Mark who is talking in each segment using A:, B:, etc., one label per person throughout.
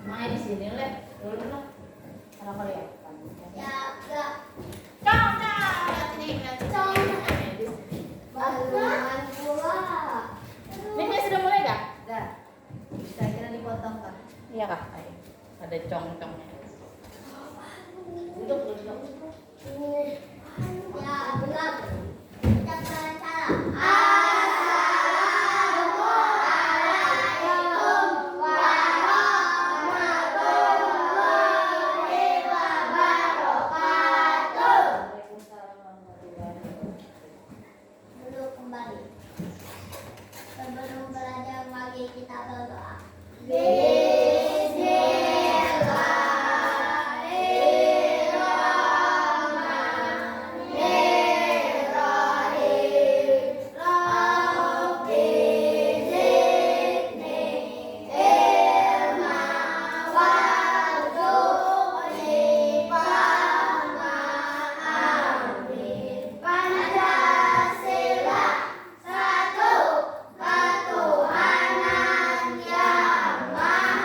A: Main di sini leh. Dulu lah. Karena kelihatan.
B: Ya, enggak.
A: Cong, lihat ini, lihat
B: Cong.
A: di sini.
B: Baluan pula.
A: Mimi sudah mulai gak?
B: Enggak. Saya kira dipotong kan.
A: Iya kak. Ayo. Ada cong-congnya. Duduk, duduk.
B: Ya, benar. Kita cara. Duduk kembali. Sebelum belajar mari kita berdoa. Pancasila, satu ketuhanan yang maha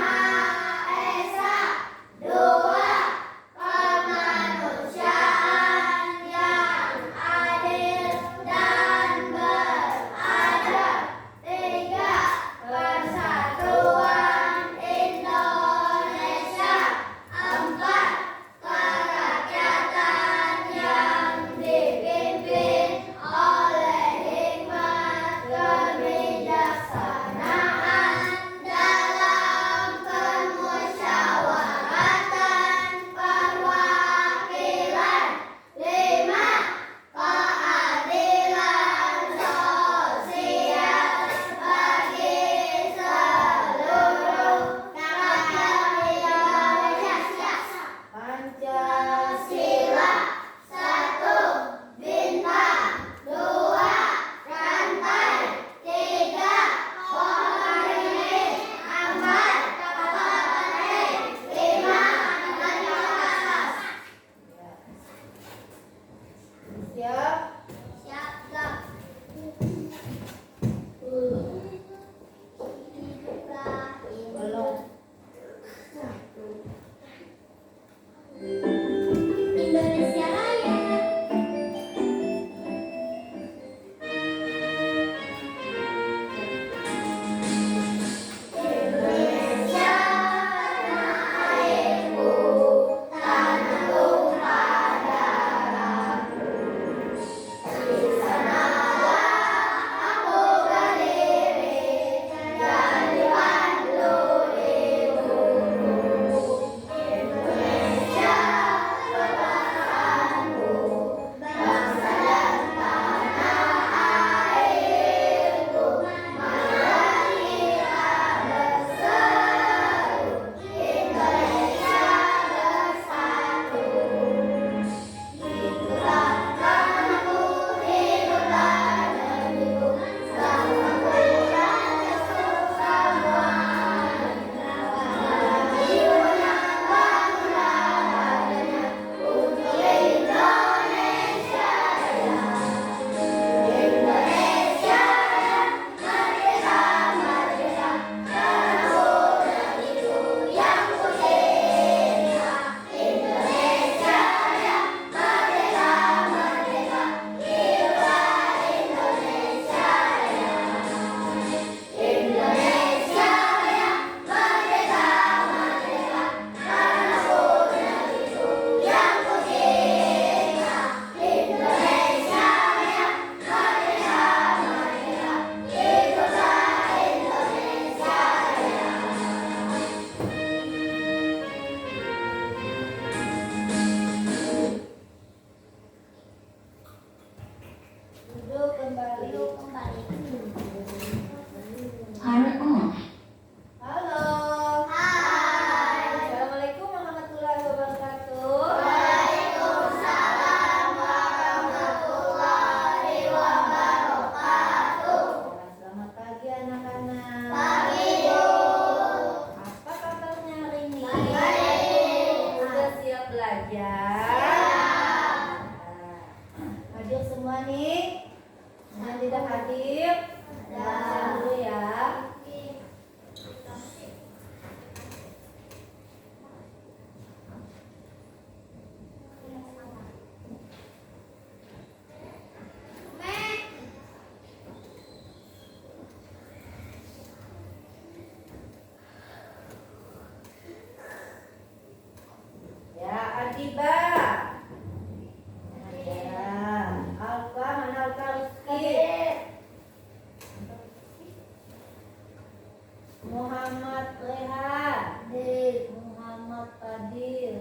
A: Muhammad Rehan.
B: Hadir.
A: Muhammad Fadil.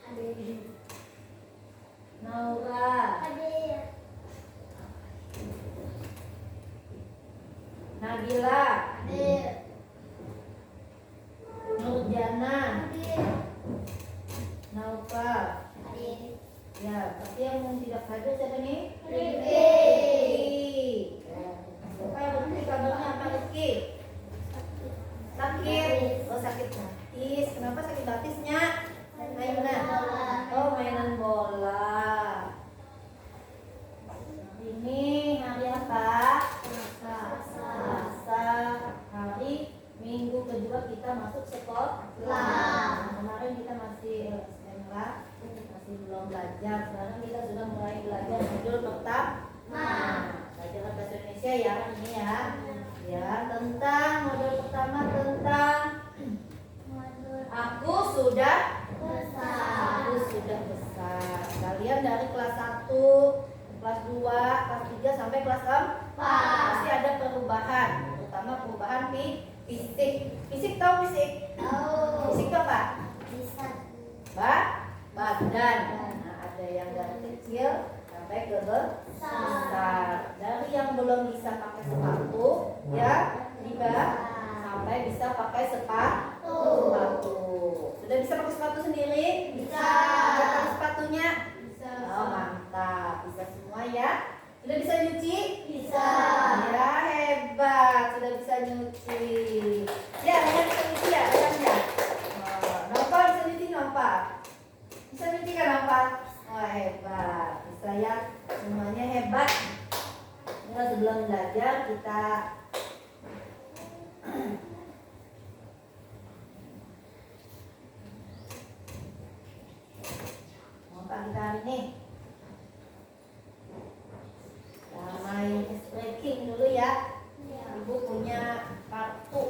B: Hadir.
A: Naura.
B: Hadir.
A: Nabila.
B: Hadir.
A: Nurjana.
B: Hadir.
A: Naufal.
B: Hadir.
A: Ya, tapi yang tidak hadir siapa nih?
B: Rifki.
A: Ya. Kayak begini kabarnya apa Rizky? Sakit. Oh sakit batis. Kenapa sakit batisnya? Mainan. Oh mainan bola. Ini hari apa? Selasa. Hari Minggu kedua kita masuk sekolah. Kemarin kita masih SMK, masih belum belajar. Sekarang kita sudah mulai belajar modul pertama. Belajar bahasa Indonesia ya ini ya. Ya tentang modul pertama tentang aku sudah
B: Besar.
A: besar. Kalian dari kelas 1, kelas 2, kelas 3 sampai kelas 4 pasti ada perubahan, terutama perubahan fisik. Fisik tahu fisik?
B: Tahu.
A: Fisik itu apa?
B: Bisa.
A: Badan. Nah, ada yang dari kecil sampai ke besar. Dari yang belum bisa pakai sepatu, ya, Liba, sampai bisa pakai sepatu. Sudah bisa pakai sepatu sendiri?
B: Bisa.
A: Bisa pakai sepatunya?
B: Bisa.
A: Oh, mantap. Bisa semua ya? Sudah bisa nyuci?
B: Bisa.
A: Ya, hebat. Sudah bisa nyuci. Ya, Rehan bisa nyuci ya, Rehannya. Nova bisa nyuci, Nova. Bisa nyuci kan, Nova? Wah, hebat. Bisa ya. Semuanya hebat. Nah, sebelum belajar kita Nova kita hari ini main ice breaking dulu ya. Ibu punya kartu.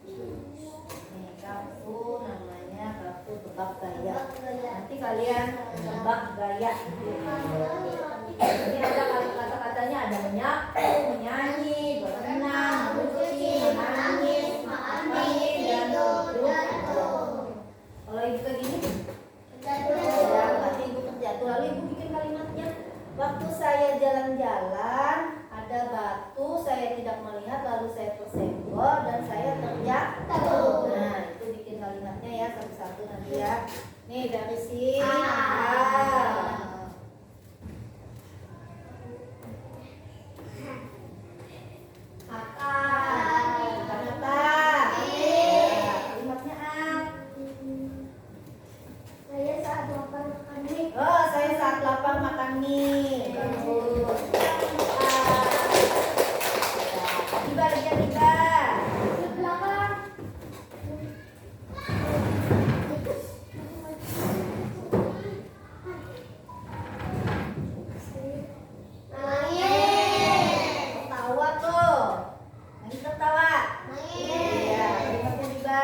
A: Nih kartu namanya kartu tebak gaya. Nanti kalian tebak gaya. Ini ada kata-katanya, ada menyapu, menyanyi, berenang, meluncur, menangis, main dan duduk. Kalau ibu kayak gini, ya berarti ibu terjatuh. Lalu ibu bikin kalimatnya. Waktu saya jalan-jalan, ada batu, saya tidak melihat, lalu saya tersenggol dan saya terjatuh. Nah, itu bikin kalimatnya ya satu-satu nanti ya. Nih dari si kalimatnya
B: Saya saat lapar makan mie.
A: oh, saya saat lapar makan mie. Bagus. Tiba aja tiba.
B: Di belakang. Nangis.
A: Tawa tuh. Lagi tertawa.
B: Nangis.
A: Iya, kalimatnya tiba.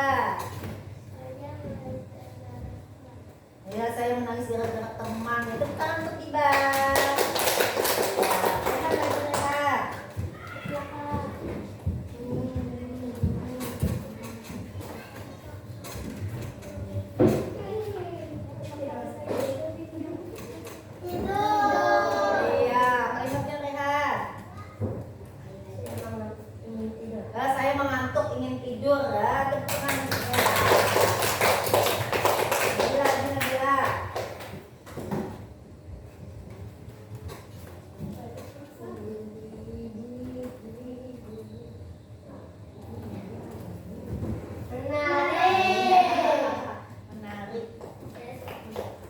A: Ya, saya menangis gara-gara teman. Itu tangan untuk tiba. Ya, rehat lagi rehat. Iya, kalimatnya rehat. Saya mengantuk ingin tidur. Ya, tepuk tangan. Nabila, Nabila. Menarik.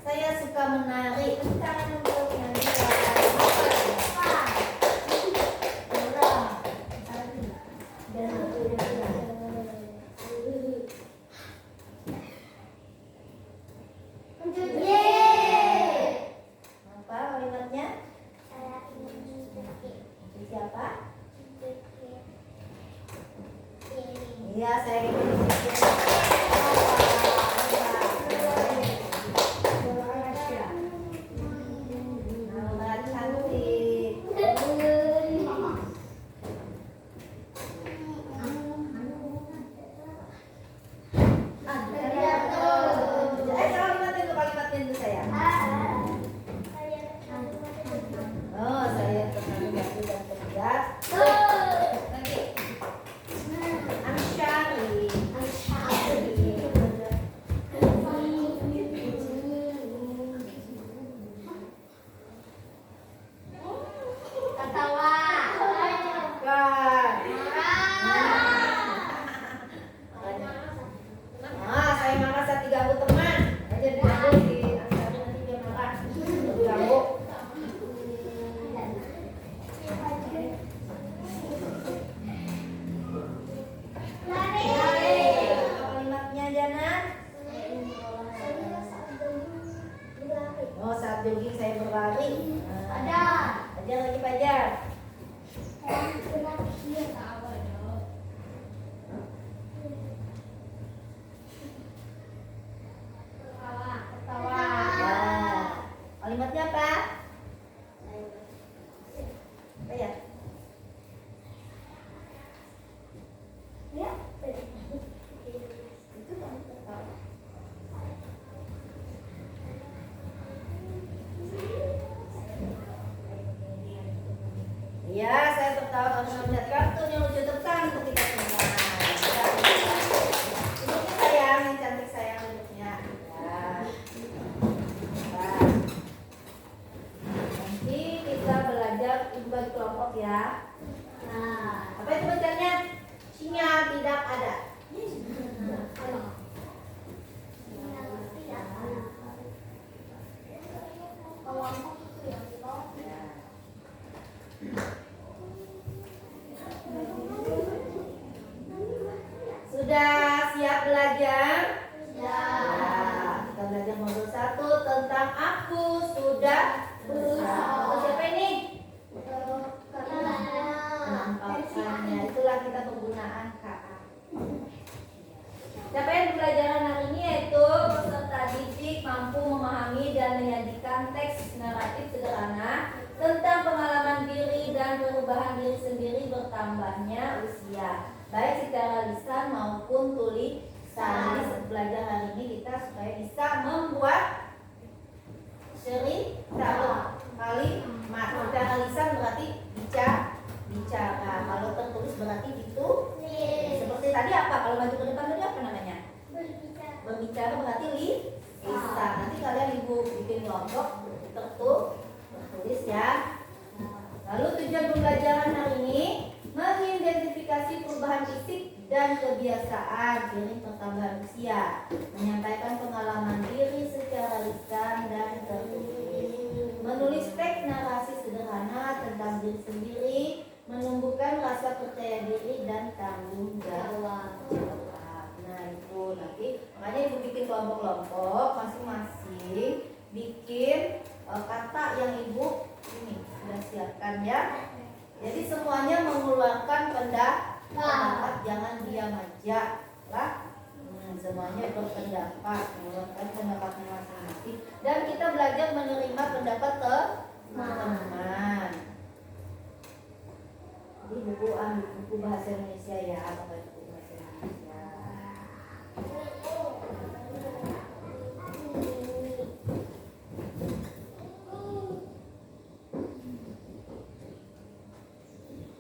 A: Saya suka menari. Tangan untuk Nabila. Apa kalimatnya? Siapa? Iya, saya ingin Naura cantik. tidak ada. Sudah siap belajar? Ya, kita belajar modul 1 tentang aku sudah berusaha. Modul siapa ini? Penampakannya. Itulah kita penggunaan KA. Capaian pembelajaran hari ini yaitu peserta didik mampu memahami dan menyajikan teks naratif sederhana tentang pengalaman diri dan perubahan diri sendiri bertambahnya usia, baik secara lisan maupun tulisan. Jadi belajar hari ini kita supaya bisa membuat cerita kalimat. Secara lisan berarti bicara. Kalau tertulis berarti ditulis. Seperti tadi apa? Kalau maju ke depan tadi apa namanya? Berbicara berarti lisan. Nanti kalian ibu bikin kelompok tertulis ya. Lalu tujuan pembelajaran hari ini mengidentifikasi perubahan fisik dan kebiasaan seiring pertambahan usia, menyampaikan pengalaman diri secara lisan dan tertulis, menulis teks narasi sederhana tentang diri sendiri, menumbuhkan rasa percaya diri dan tanggung jawab. Nah itu nanti makanya ibu bikin kelompok-kelompok masing-masing bikin kata yang ibu ini sudah siapkan ya. Jadi semuanya mengeluarkan pendapat, jangan diam aja lah. Semuanya berpendapat, mengeluarkan pendapatnya masing-masing. Dan kita belajar menerima pendapat teman-teman. Jadi buku bahasa Indonesia ya, pakai buku bahasa Indonesia.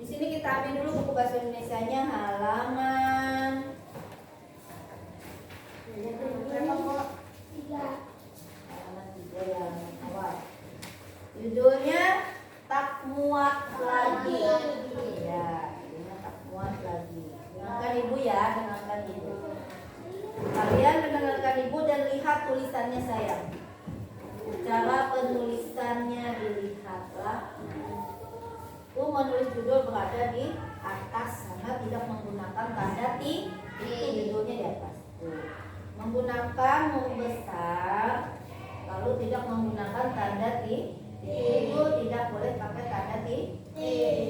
A: Di sini kita ambil dulu buku bahasa Indonesianya halaman halaman 3 yang awal. Judulnya tak muat lagi. Ya, judulnya tak muat lagi. Dengarkan ibu ya, dengarkan ibu. Kalian mendengarkan ibu dan lihat tulisannya sayang. Cara penulisannya dilihatlah. Ibu menulis judul berada di atas karena tidak menggunakan tanda titik. Judulnya di atas. Menggunakan huruf besar, lalu tidak menggunakan tanda titik. Itu tidak boleh pakai tanda titik.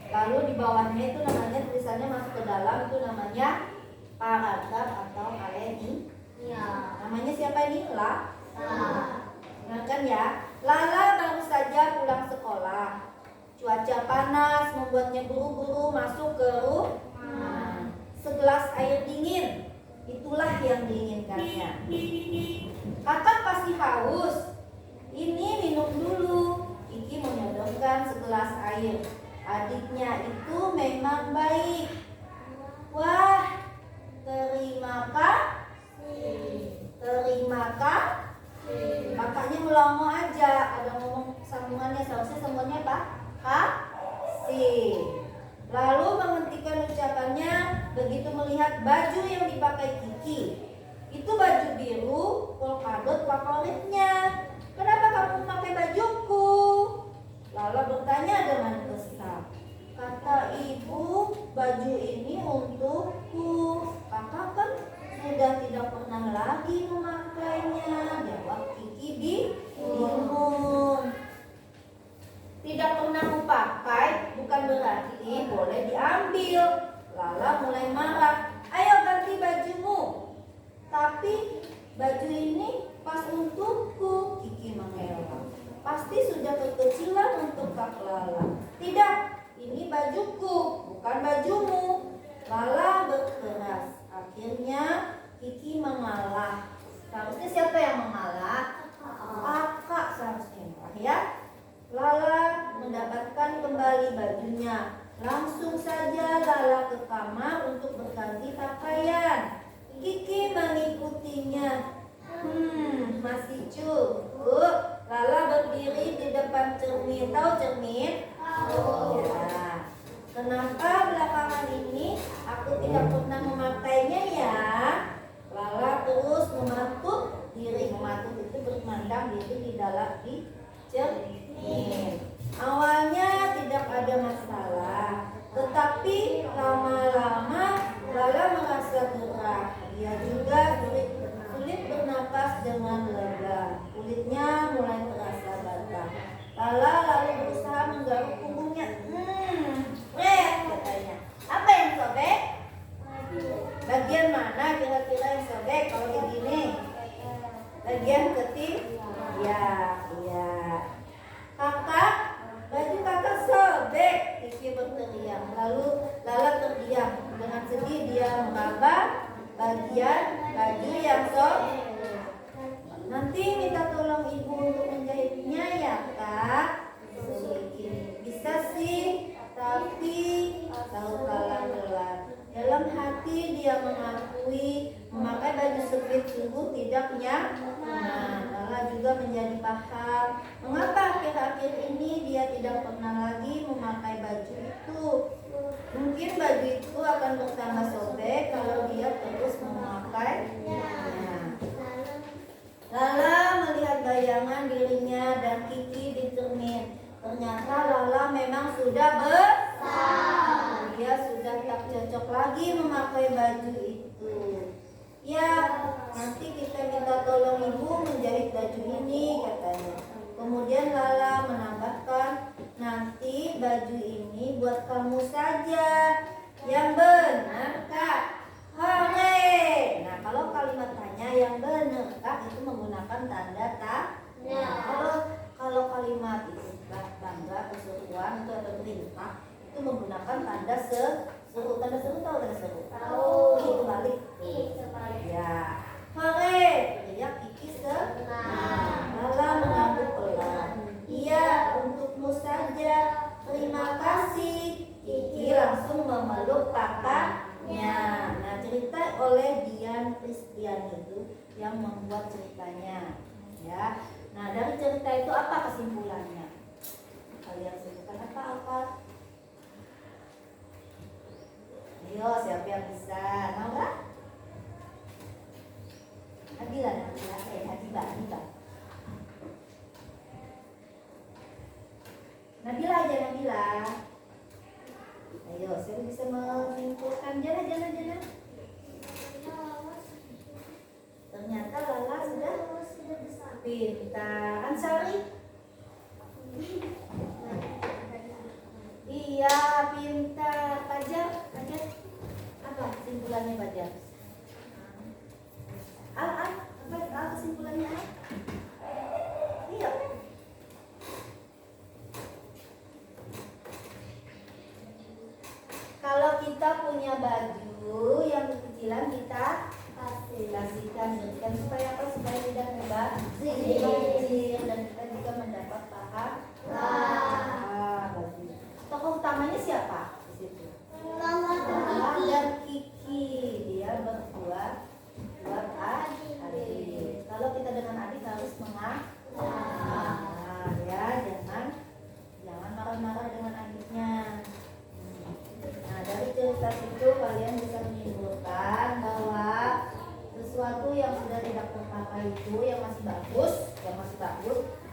A: Lalu di bawahnya itu namanya tulisannya masuk ke dalam itu namanya paragraf atau alinea. Namanya siapa ini? Ingatkan ya. Lala baru saja pulang sekolah. Cuaca panas membuatnya buru-buru masuk ke rumah. Segelas air dingin, itulah yang diinginkannya. Kakak pasti haus. Ini minum dulu. Kiki menyodorkan segelas air. Adiknya itu memang baik. Wah, terima kasih. Kakaknya melongo aja. Ada ngomong sambungannya, seharusnya sambungannya apa? Kasih. Lalu menghentikan ucapannya begitu melihat baju yang dipakai Kiki. Itu baju biru polkadot favoritnya. Kenapa kamu memakai bajuku? Lala bertanya dengan kesal. Kata ibu, baju ini untukku. Kakak kan sudah tidak pernah lagi memakainya. Jawab Kiki bingung. Tidak pernah kupakai bukan berarti boleh diambil. Lala mulai marah. Ayo ganti bajumu. Tapi baju ini pas untukku. Kiki mengelak. Pasti sudah kekecilan untuk Kak Lala. Tidak, ini bajuku, bukan bajumu. Lala berkeras. Akhirnya Kiki mengalah. Seharusnya siapa yang mengalah? Kakak seharusnya ya. Lala mendapatkan kembali bajunya. Langsung saja Lala ke kamar untuk berganti pakaian. Kiki mengikutinya. Masih cukup. Lala berdiri di depan cermin. Tahu cermin? Ya. Kenapa belakangan ini aku tidak pernah memakainya ya. Lala terus mematuk diri, mematuk itu bermandang diri di dalam cermin. Awalnya tidak ada masalah, tetapi lama-lama Lala merasa gerah. Dia juga sulit bernapas dengan lega. Kulitnya mulai terasa basah. Lala lalu berusaha menggaruk punggungnya. Katanya. Apa yang sobek? Bagian mana kira-kira yang sobek kalau begini? Bagian ketiga. Ya. Kakak, baju kakak sobek. Kiki berteriak. Lalu Lala terdiam. Dengan sedih dia meraba bagian baju yang sobek. Nanti minta tolong ibu untuk menjahitnya ya kak. Bisa sih, tapi tahu kalah gelar. Dalam hati dia mengakui memakai baju sempit sungguh tidak nyaman. Lala juga menjadi paham mengapa akhir-akhir ini dia tidak pernah lagi memakai baju itu. Mungkin baju itu akan bertambah sobek kalau dia terus memakainya. Lala melihat bayangan dirinya dan Kiki di cermin. Ternyata Lala memang sudah besar. Dia sudah tak cocok lagi memakai baju itu. Ya, nanti kita minta tolong ibu menjahit baju ini, katanya. Kemudian Lala menambahkan, nanti baju ini buat kamu saja. Yang benar kak. Hore. Nah, kalau kalimat tanya yang benar kak itu menggunakan tanda tanya. Kalau kalimat itu bangga, keseruan itu atau perintah itu menggunakan tanda seru. Tanda seru tahu tanda seru? Tahu. Itu balik. Ya. Hore. Teriak Kiki senang. Lala mengangguk pelan. Iya, untukmu saja. Terima kasih. Kiki langsung memeluk kakaknya. Nah, cerita oleh Dian Christian itu yang membuat ceritanya. Ya. Nah, dari cerita itu apa kesimpulannya? Kalian sebutkan apa? Ayo, siapa yang bisa? Mau nggak? Nabila. Nabila aja, Nabila. Ayo, siapa bisa menyimpulkan? Jana. Ternyata Lala sudah pintar. Ansari? Iya, pintar. Fajar? Apa kesimpulannya Fajar? Apa kesimpulannya? Iya. Kalau kita punya baju yang kekecilan kita kasihkan supaya apa? Supaya tidak mubazir dan kita juga mendapat pahala. Tokoh utamanya siapa di situ? Lala dan Kiki. Dia berdua buat adik. Kalau kita dengan adik harus mengalah, ya, jangan marah-marah dengan adiknya. Nah, dari cerita itu kalian bisa menyimpulkan bahwa sesuatu yang sudah tidak terpakai itu yang masih bagus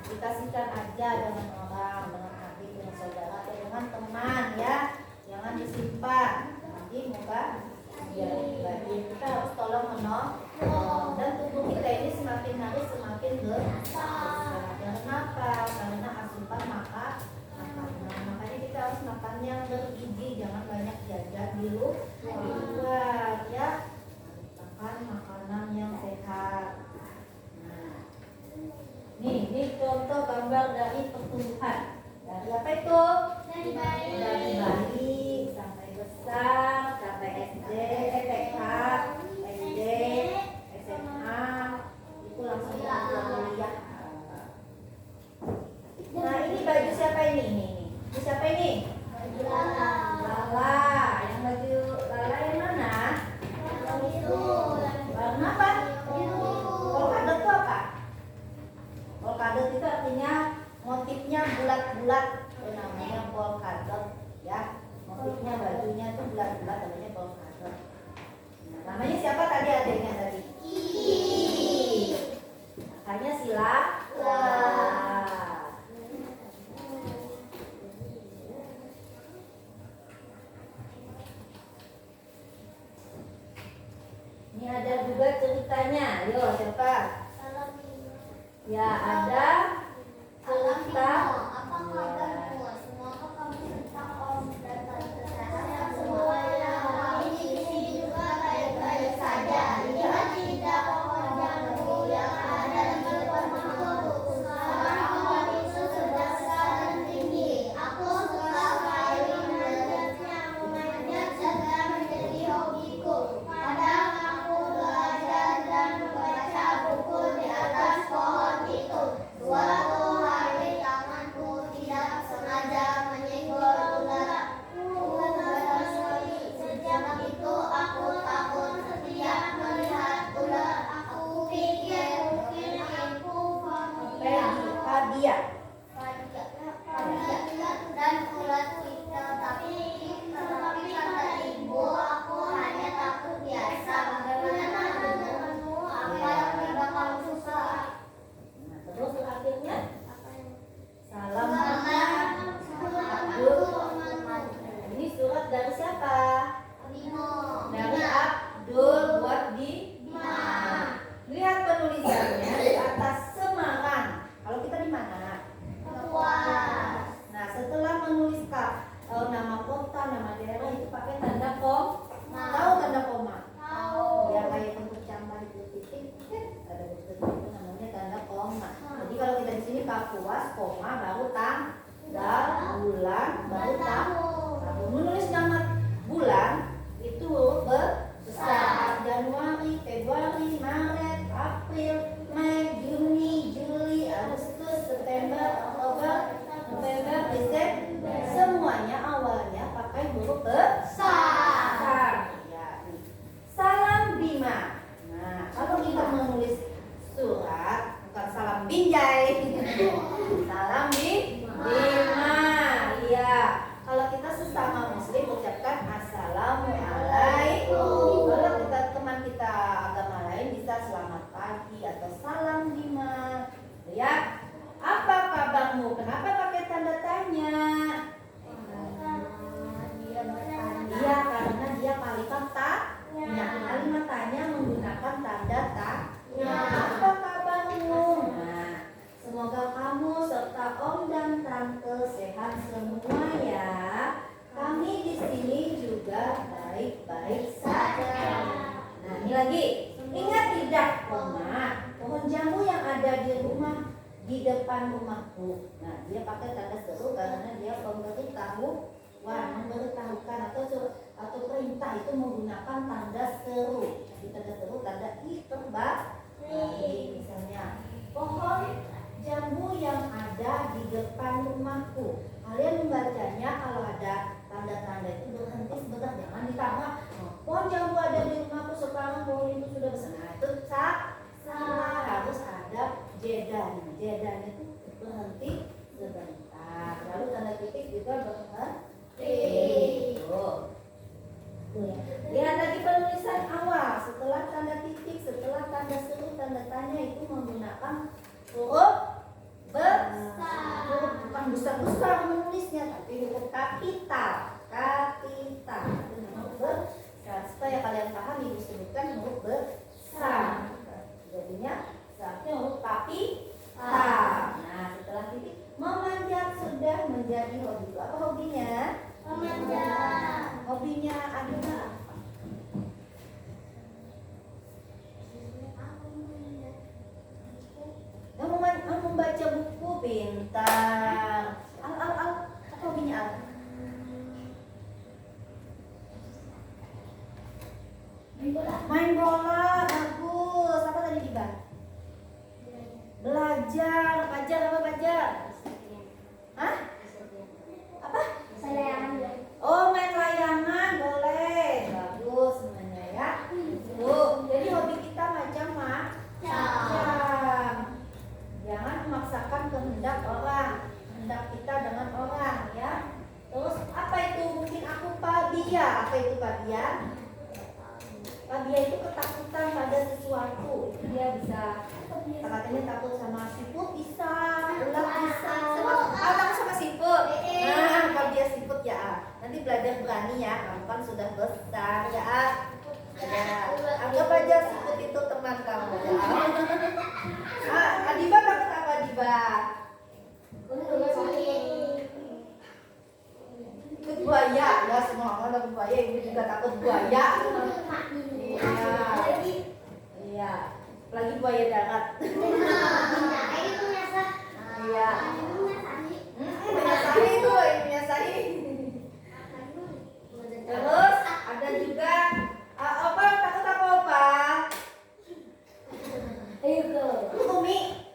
A: dikasihkan aja dengan orang, dengan adik, dengan saudara, atau dengan teman, ya. Jangan disimpan. Nanti muka jadi pribadi. Kita harus tolong menolong. Dan tubuh kita ini semakin hari semakin besar. Kenapa? Karena asupan makanan. Makanya kita harus makan yang bergizi, jangan banyak jajan di luar, ya. Makan makanan yang sehat. Nah, ini contoh gambar dari pertumbuhan. Dari apa itu? Dari bayi sampai besar, sampai SD, TK, SD, SMA, itu langsung ke kuliah. Nah, ini baju siapa ini? Ini siapa ini? Baju Lala. Yang baju Lala yang mana? Yang itu. Warna apa? Biru. Polkadot itu apa? Polkadot itu artinya motifnya bulat-bulat. Itu namanya polkadot, ya. Ini ada juga ceritanya. Yo, siapa?
B: Salam.
A: Ya, ada cerita.
B: Apa kabarmu? Semoga kamu tetap om dan tante sehat semuanya. Kami di sini juga baik-baik saja. Lihat tidak pohon jambu yang ada di depan rumahku. Sekarang pohon itu sudah besar dan tinggi. Aku suka sekali melihatnya. Memanjat juga menjadi hobiku. Kadang aku belajar dan membaca buku di atas pohon itu. Suatu hari tanganku tidak sengaja menyenggol ular. Sejak itu aku takut setiap melihat ular. Aku pikir mungkin aku
A: Hadiah.
B: dan ular kita, tapi kata ibu aku hanya takut biasa. Bagaimana denganmu? Apa yang bakal susah?
A: Nah, terus akhirnya salam
B: Abdul.
A: Ini surat dari siapa?
B: Bimo.
A: Dari Abdul buat di. Lihat penulisannya di atas Semarang. Kalau kita di mana?
B: Kapuas.
A: Nah, setelah menulis nama kota, nama daerah itu pakai tanda koma. Tahu tanda koma?
B: Tahu.
A: Ya, kayak bentuk gambar itu titik, ada bentuk itu namanya tanda koma. Jadi kalau kita di sini Kapuas, koma, baru tanggal, bulan, baru tahun. Menulis nama bulan itu huruf besar. Januari, Februari, Maret, April, Mei, Juni, Juli, Agustus, September, Oktober, November, Desember. Semuanya awalnya pakai huruf besar. Ya. Salam Bima. Nah, kalau kita menulis surat bukan salam binjai. Salam Bima. Iya. Kalau kita sesama muslim ucapkan assalamualaikum. Kalau kita teman kita agama lain bisa selamat pagi atau salam Bima. Ya. Apa kabarmu? Kenapa pakai tanda tanya? Iya, karena dia kalimat tanya. Kalimat tanya menggunakan tanda tanya. Apa kabarmu? Nah, semoga kamu serta om dan tante sehat semua ya. Kami di sini juga baik-baik saja. Nah, ini lagi. Ingat tidak, pohon jambu yang ada di rumah di depan rumahku. Nah, dia pakai tanda seru karena dia memberitahukan atau perintah itu menggunakan tanda seru. Jadi tanda seru tanda terbalik. Misalnya, pohon jambu yang ada di depan rumahku. Kalian membacanya kalau ada tanda-tanda itu berhenti sebentar, jangan ditambah. Pohon jambu ada di rumahku, sekarang pohon itu sudah besar. Nah, itu salah, harus ada jedanya. Jedanya itu berhenti sebentar. Lalu tanda titik juga berhenti. Lihat lagi penulisan awal. Setelah tanda titik, setelah tanda seru, tanda tanya itu menggunakan huruf besar. Bukan besar-besar menulisnya, tapi huruf kapital. Kapital. Itu huruf besar. Supaya kalian paham, ibu sebutkan huruf besar. Jadinya saatnya huruf kapital. Nah, setelah titik, memanjat sudah menjadi hobi. Apa hobinya?
B: Memanjat.
A: Hobinya Aduna apa? Membaca buku, pintar. Al. Apa hobinya Al? Main bola, bagus. Apa tadi Diban? Belajar. Belajar. Hah? Apa? Oh, main layangan boleh. Bagus semuanya ya. Jadi hobi kita macam-macam. Jangan memaksakan kehendak orang, kehendak kita dengan orang ya. Terus apa itu? Mungkin aku fobia. Apa itu fobia? Fobia itu ketakutan pada sesuatu. Itu dia bisa, katanya takut sama siput bisa, ular bisa. Takut sama siput. Nah, fobia siput ya. Nanti belajar berani ya. Kamu kan sudah besar ya. Ya. Anggap aja buaya darat. Iya. Menyasahi itu, menyasahi. Terus ada juga apa takut apa opa? Ayo ke Umi.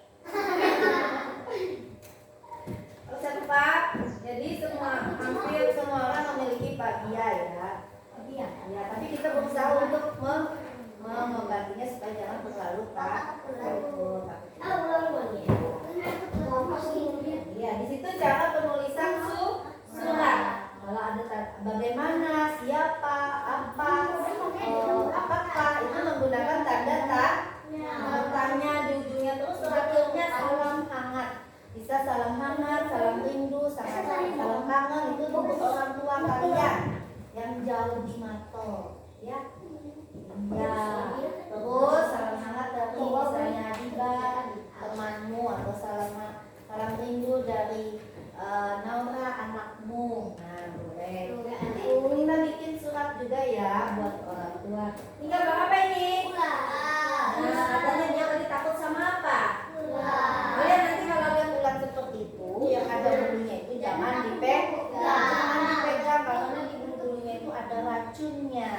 A: Terus satu Pak. Jadi hampir semua orang memiliki fobia ya. Ya, tapi kita berusaha untuk mengobatinya supaya jangan terlalu takut. Ya, di situ cara penulisan surat. Kalau ada bagaimana, siapa, apa, apakah itu menggunakan tanda tanya di ujungnya, terus terakhirnya salam hangat. Bisa salam hangat, salam rindu, salam kangen itu untuk orang tua kalian yang jauh di Mato, ya. Ya, terus salam hangat dari misalnya Adiba, temanmu, atau salam rindu dari Naura, anakmu. Nah, boleh. Nanti kita bikin surat juga ya buat orang tua. Ini gambar apa ini? Nah, katanya dia lagi takut sama apa? Kalian nanti kalau lihat ulat seperti itu yang ada bulunya itu jangan dipegang karena di bulunya itu ada racunnya.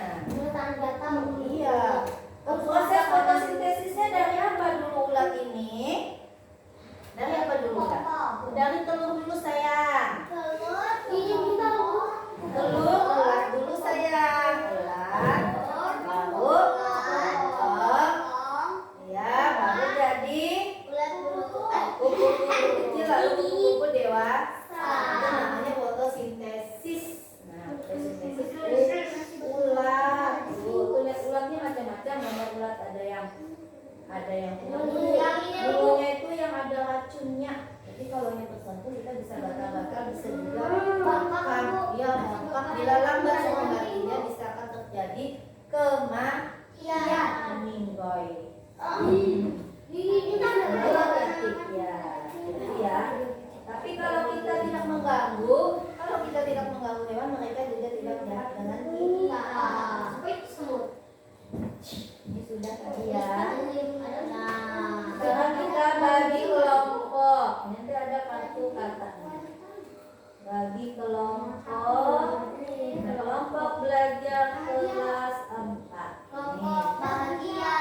A: Iya. Proses fotosintesisnya dari apa dulu ulat ini? Dari apa dulu? Dari telur dulu sayang. Telur ulat dulu sayang. Ulat. Baru ya, baru jadi kupu-kupu kecil lalu kupu-kupu dewasa. Itu namanya fotosintesis. Nah, fotosintesis ulat. Tuh lihat ulatnya macam-macam. Gambar ulat ada yang bulunya itu yang ada racunnya. Jadi kalau yang tersentuh kita bisa bakar-bakar, bisa juga makan. Ya, makan dilalangkan sama matinya bisa akan terjadi kematian. Meninggoy. Ya. Tapi kalau kita tidak mengganggu hewan, mereka juga tidak jahat dengan kita. Ini sudah tadi ya. Sekarang kita bagi kelompok. Nanti ada kartu katanya. Bagi kelompok. Kelompok belajar kelas 4. Kelompok bahagia.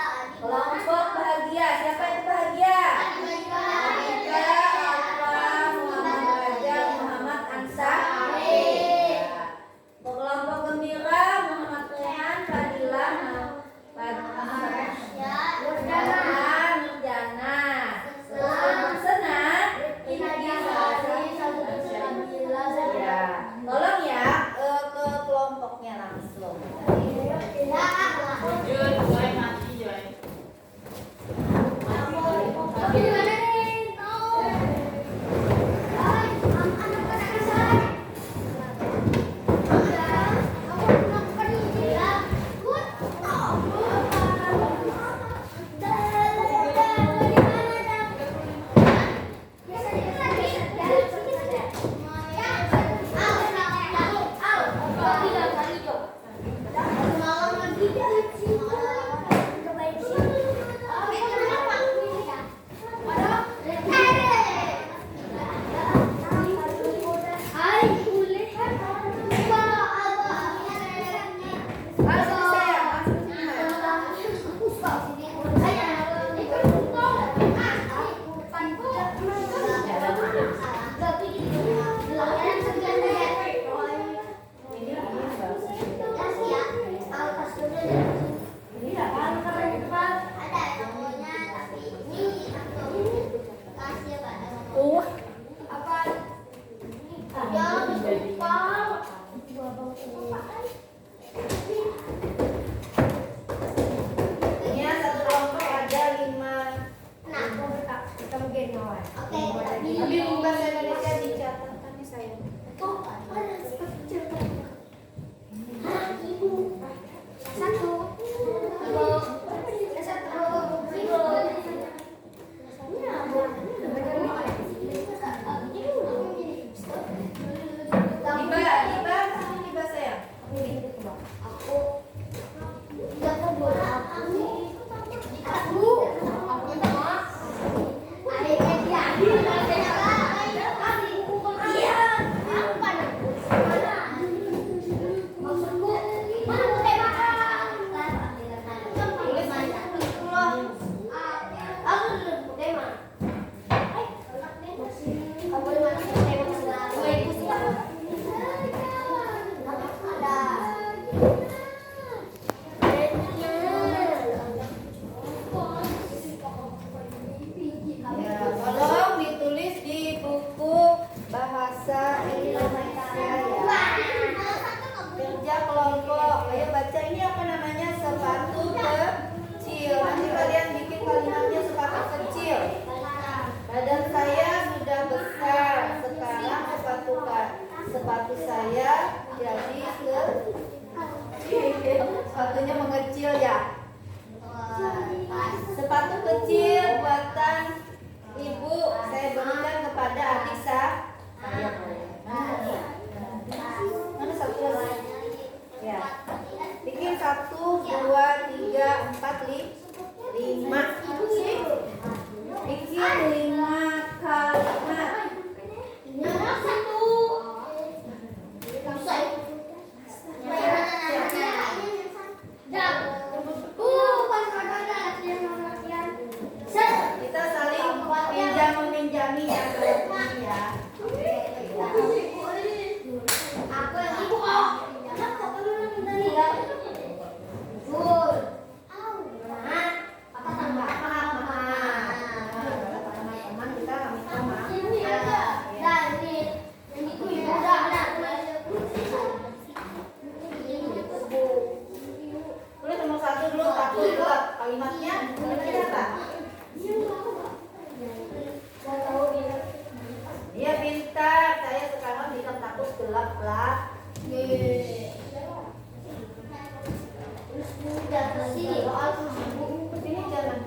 A: Siapa itu bahagia? Adika, Alfa, Muhammad Raja, Muhammad Ansar. Kelompok Balisa. Kalian boleh. Mana satu lagi? Ya. Bikin 1, 2, 3, 4, 5. Bikin 5 kalimat. Kita saling pinjam meminjami ya ini ya. Tulis nomor 1 dulu, 1 dulu kalimatnya apa? Dia pintar, saya sekarang bisa takut gelap-gelap. Sini jalan.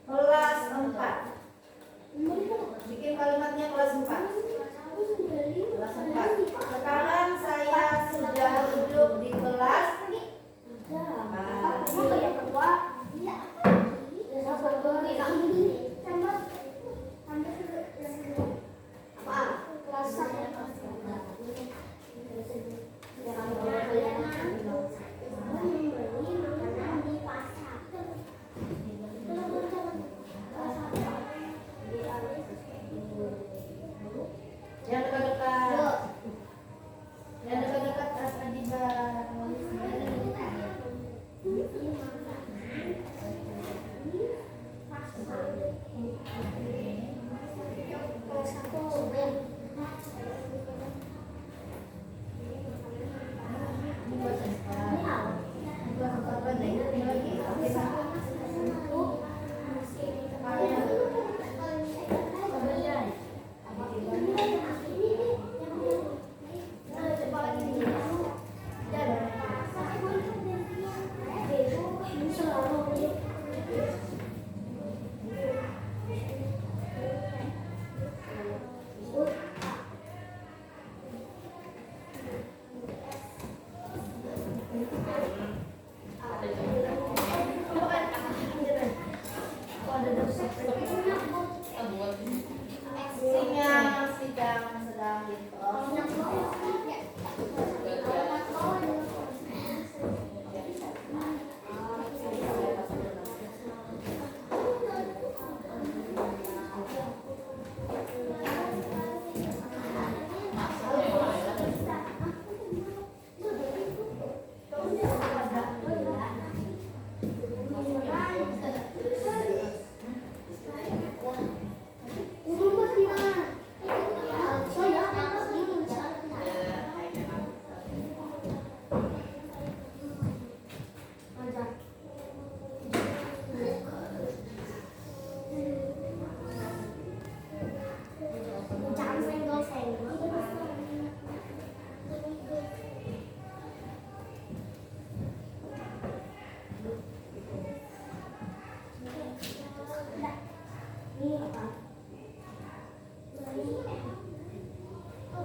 A: Kelas 4. Bikin kalimatnya kelas 4. Kelas 4. Sekarang saya sudah duduk di kelas 4. Yang dekat-dekat. Yang dekat-dekat Adiba. Sedang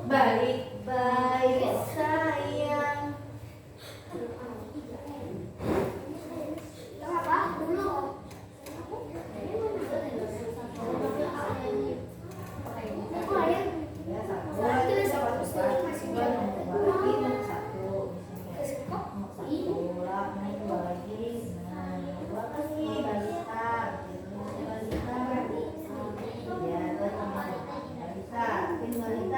A: baik-baik sayang. Balita.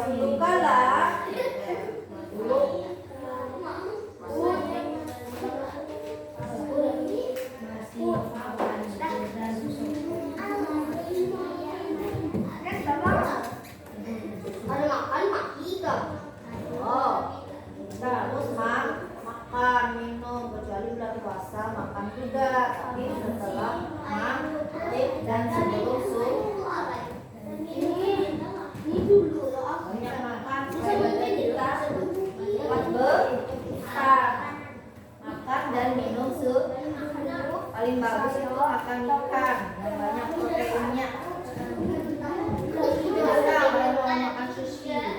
A: Sebelum kalah dulu masih makan dan susu.
B: Ada makan maki kan?
A: Oh, terus makan minum kecuali bulan puasa makan juga, tapi setelah maghrib dan sebelum subuh.
B: Ini dulu
A: Banyak makan supaya kita kuat besar. Makan dan minum paling bagus itu makan ikan yang banyak proteinnya. Bisa kalau mau makan sushi yang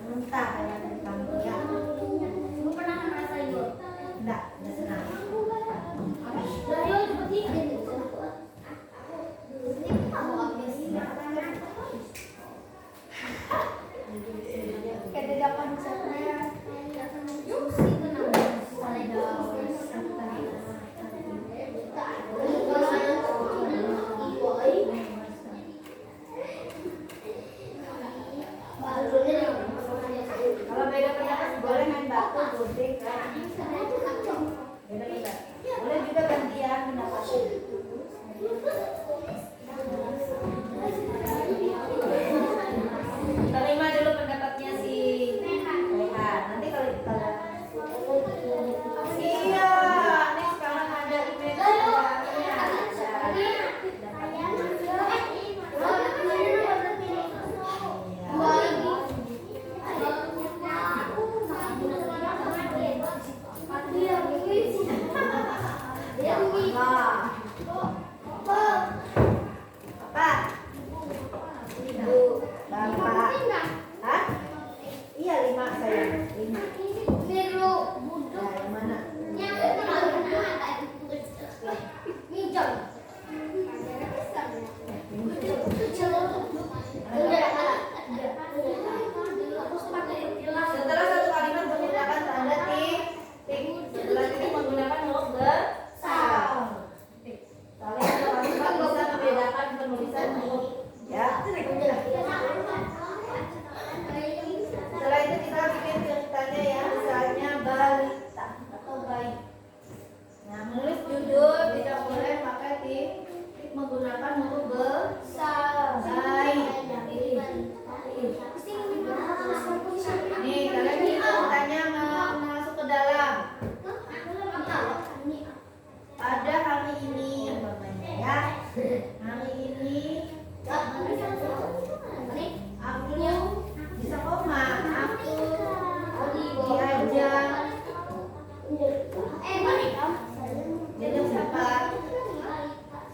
A: mentah kayak ikan ya.
B: Kamu pernah ngerasain itu?
A: Enggak senang.
B: Ayo seperti ini. Kayak dadakan saya. Susi tenang.
A: Kalau beda pendapat boleh main batu, gunting kan? Beda-beda. Boleh juga gantian pendapatnya. Terima dulu pendapatnya si Rehan. Nanti kalau iya, ini sekarang ada email Apa? Ibu, Bapak. Hah? Iya 5 saya. 5. Nah, yang mana? Setelah satu kalimat menggunakan tanda tik, setelah itu menggunakan huruf besar. Kalian kalau bisa membedakan penulisan huruf, ya. Setelah itu kita bikin ceritanya ya, misalnya balita atau bayi. Nah, menulis judul tidak boleh pakai tik menggunakan huruf besar. Bayi. Nih, kalian ini ceritanya masuk ke dalam. Pada hari ini yang bermainnya ya. Hari ini aku bisa koma. Aku diajak siapa?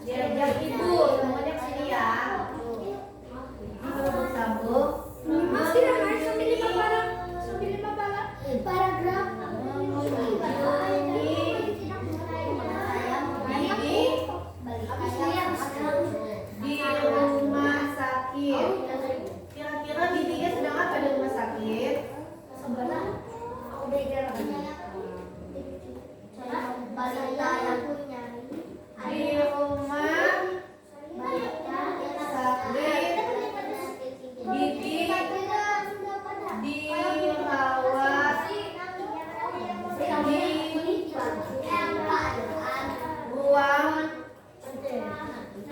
A: Diajak ibu, semuanya kesini ya. Ibu bersambung.
B: Paragraf
A: Di rumah sakit. Kira-kira bibinya sedang apa di rumah sakit?
B: aku belajar balita yang punya
A: Di rumah sakit. Bibi dirawat di ruang.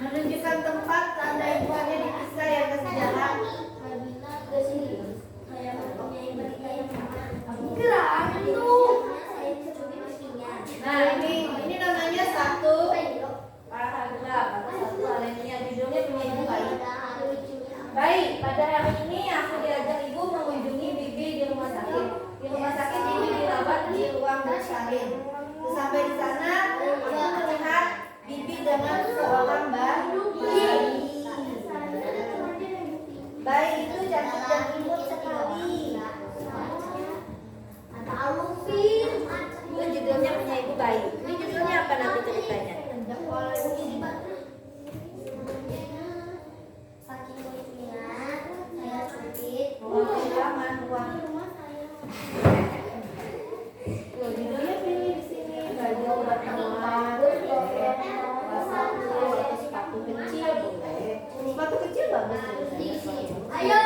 A: Menunjukkan tempat tanda infonya dipisah yang ke sejarah. Nah, ini namanya satu paragraf atau satu alinea. Judulnya punya ibu bayi. Baik, pada hari ini aku diajak ibu mengunjungi bibi di rumah sakit. Di rumah sakit bibi dirawat di ruang bersalin. Sampai di sana, aku melihat bibi dengan seorang bayi. Bayi itu cantik dan imut sekali. Itu judulnya punya ibu bayi. Ini judulnya apa nanti ceritanya? Judulnya pilih di sini. Baju buat teman, sepatu kecil boleh. Sepatu kecil bagus.
B: Ayo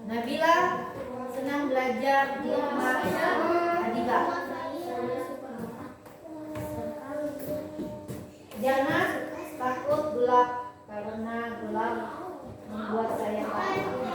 A: Nabila senang belajar di rumah Adiba. Jangan takut gelap karena gelap membuat saya takut.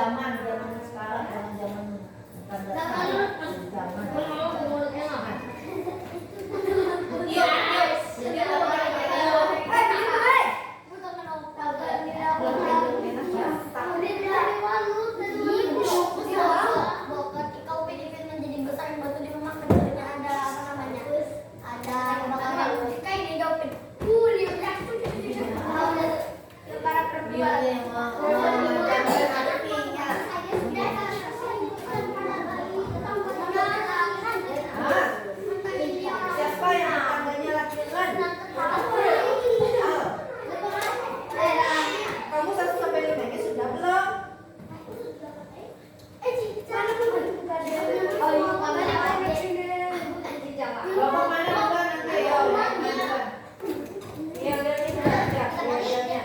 A: zaman sekarang, zaman tanda zaman.
B: Ketika Upin Ipin menjadi besar, batu di rumah kecilnya ada apa namanya? Ada kebakaran. Kayak ini jauh Upin. Para perempuan.
A: Siapa yang tangganya laki-laki? Kamu 1 sampai 5-nya sudah belum? Kelompok mana duluan nanti ya? Iya, udah nih, udah. Ya, ya, ya.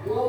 A: 5